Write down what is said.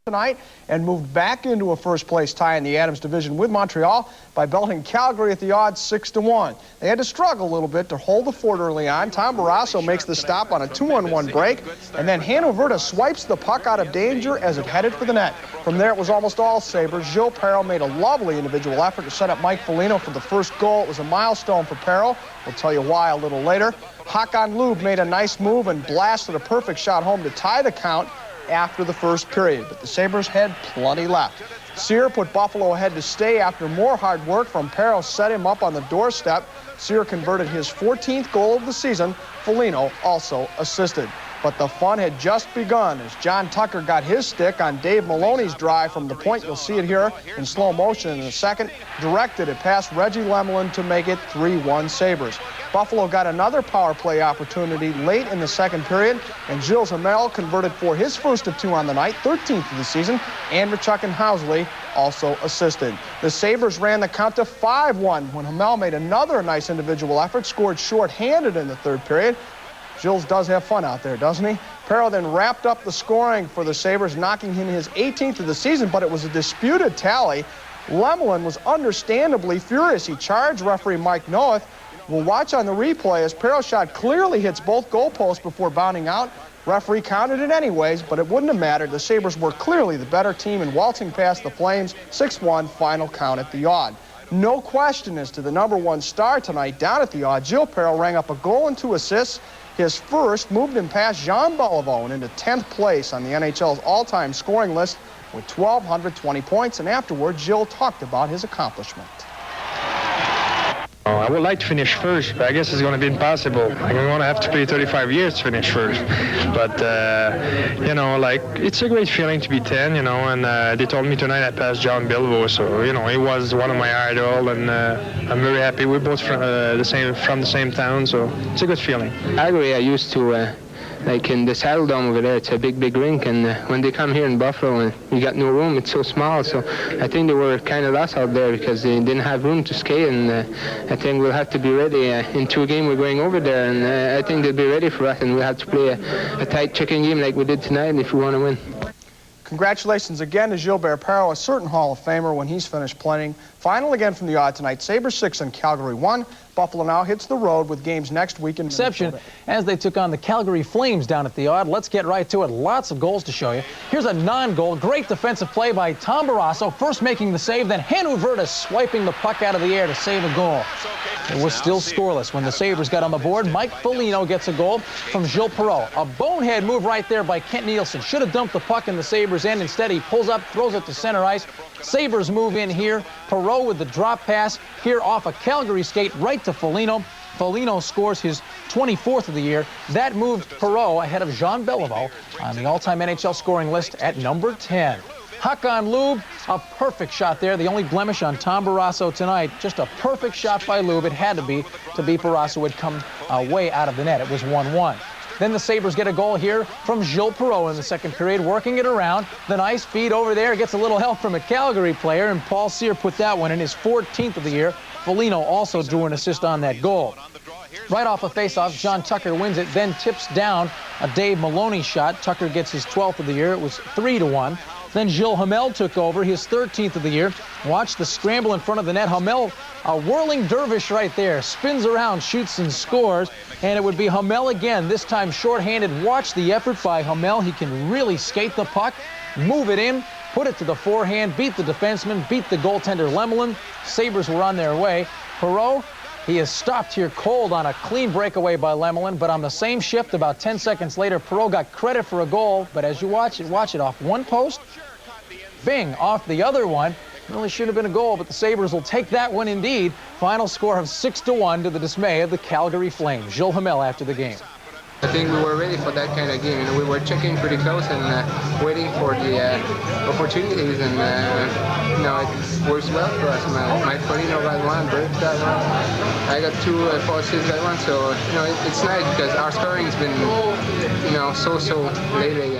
tonight and moved back into a first-place tie in the Adams division with Montreal by belting Calgary at the odds 6-1. They had to struggle a little bit to hold the fort early on. Tom Barrasso makes the stop on a 2-on-1 break, and then Hannu swipes the puck out of danger as it headed for the net. From there, it was almost all Sabres. Gilles Perreault made a lovely individual effort to set up Mike Foligno for the first goal. It was a milestone for Perreault. We'll tell you why a little later. Hakan Loob made a nice move and blasted a perfect shot home to tie the count after the first period, but the Sabres had plenty left. Sear put Buffalo ahead to stay after more hard work from Perreault set him up on the doorstep. Sear converted his 14th goal of the season. Foligno also assisted. But the fun had just begun as John Tucker got his stick on Dave Maloney's drive from the point. You'll see it here in slow motion in a second. Directed it past Reggie Lemelin to make it 3-1 Sabres. Buffalo got another power play opportunity late in the second period, and Gilles Hamel converted for his first of two on the night, 13th of the season, and Richuk and Housley also assisted. The Sabres ran the count to 5-1 when Hamel made another nice individual effort, scored short-handed in the third period. Gilles does have fun out there, doesn't he? Perreault then wrapped up the scoring for the Sabres, knocking him his 18th of the season, but it was a disputed tally. Lemelin was understandably furious. He charged referee Mike Noeth. We'll watch on the replay as Perreault's shot clearly hits both goalposts before bounding out. Referee counted it anyways, but it wouldn't have mattered. The Sabres were clearly the better team in waltzing past the Flames. 6-1 final count at the odd. No question as to the #1 star tonight down at the odd. Gilles Perreault rang up a goal and 2 assists. His first moved him past Jean Beliveau and into 10th place on the NHL's all-time scoring list with 1,220 points. And afterward, Gilles talked about his accomplishment. I would like to finish first, but I guess it's going to be impossible. I'm going to have to play 35 years to finish first. But, you know, like, it's a great feeling to be 10, you know, and they told me tonight I passed John Beliveau, so, you know, he was one of my idol, and I'm very happy. We're both from the same town, so it's a good feeling. Calgary, I used to... like in the Saddle Dome over there, it's a big rink, and when they come here in Buffalo and you got no room, it's so small, so I think they were kind of lost out there because they didn't have room to skate, and I think we'll have to be ready. In 2 games we're going over there, and I think they'll be ready for us, and we'll have to play a tight chicken game like we did tonight if we want to win. Congratulations again to Gilbert Perreault, a certain Hall of Famer when he's finished playing. Final again from the odd tonight, Sabres 6 and Calgary 1. Buffalo now hits the road with games next week in Minnesota. As they took on the Calgary Flames down at the odd. Let's get right to it. Lots of goals to show you. Here's a non-goal. Great defensive play by Tom Barrasso, first making the save, then Hannu swiping the puck out of the air to save a goal. It was still scoreless when the Sabres got on the board. Mike Foligno gets a goal from Gilles Perreault. A bonehead move right there by Kent Nielsen. Should have dumped the puck in the Sabres' end. Instead, he pulls up, throws it to center ice. Sabres move in here. Perreault with the drop pass here off a Calgary skate right to Foligno. Foligno scores his 24th of the year. That moved Perreault ahead of Jean Beliveau on the all-time NHL scoring list at number 10. Hakan Loob, a perfect shot there. The only blemish on Tom Barrasso tonight. Just a perfect shot by Loob. It had to be Barrasso would come way out of the net. It was 1-1. Then the Sabres get a goal here from Gilles Perreault in the second period, working it around. The nice feed over there, gets a little help from a Calgary player, and Paul Sear put that one in his 14th of the year. Foligno also drew an assist on that goal. Right off a faceoff, John Tucker wins it, then tips down a Dave Maloney shot. Tucker gets his 12th of the year. It was 3-1. Then Gilles Hamel took over, his 13th of the year. Watch the scramble in front of the net. Hamel, a whirling dervish right there, spins around, shoots and scores. And it would be Hamel again, this time shorthanded. Watch the effort by Hamel. He can really skate the puck, move it in, put it to the forehand, beat the defenseman, beat the goaltender Lemelin. Sabres were on their way. Perreault, he is stopped here cold on a clean breakaway by Lemelin, but on the same shift, about 10 seconds later, Perreault got credit for a goal, but as you watch it off one post, bing, off the other one. Really should have been a goal, but the Sabres will take that one indeed. Final score of 6-1 to the dismay of the Calgary Flames. Gilles Hamel after the game. I think we were ready for that kind of game. We were checking pretty close and waiting for the opportunities, and it works well for us. My Foligno got one, Bert got one. I got 2 assists got one, so it's nice because our scoring has been so lately.